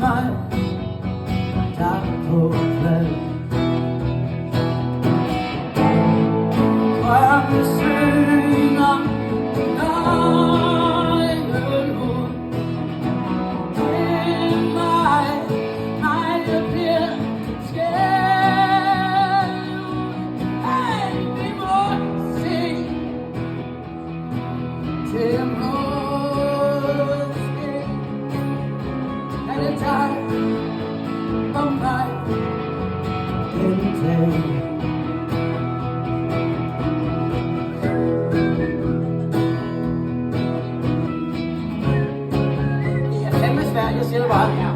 my taco play. I'm the same, I'm neighborhood. In my appear scared. And people sing Timber's King. At a time of my intake. Yo sí lo bajo.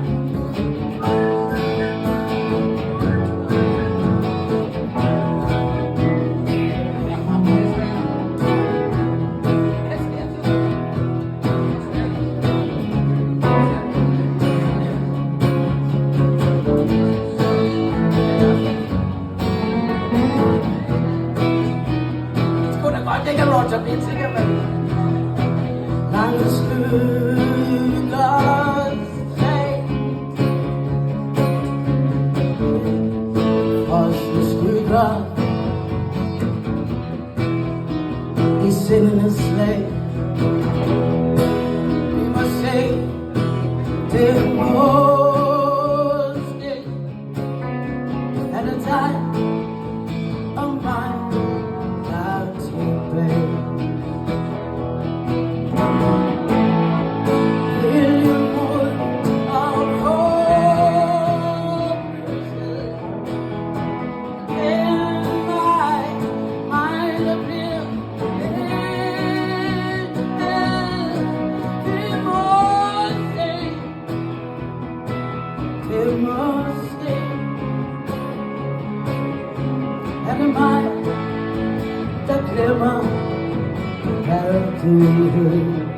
Take a road to be together. Like a school God say, was the school God. He's sitting in his sleigh. We must say, till most day at a time of mine. And my the clever character.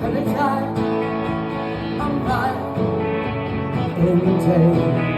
Every time I'm right in the day.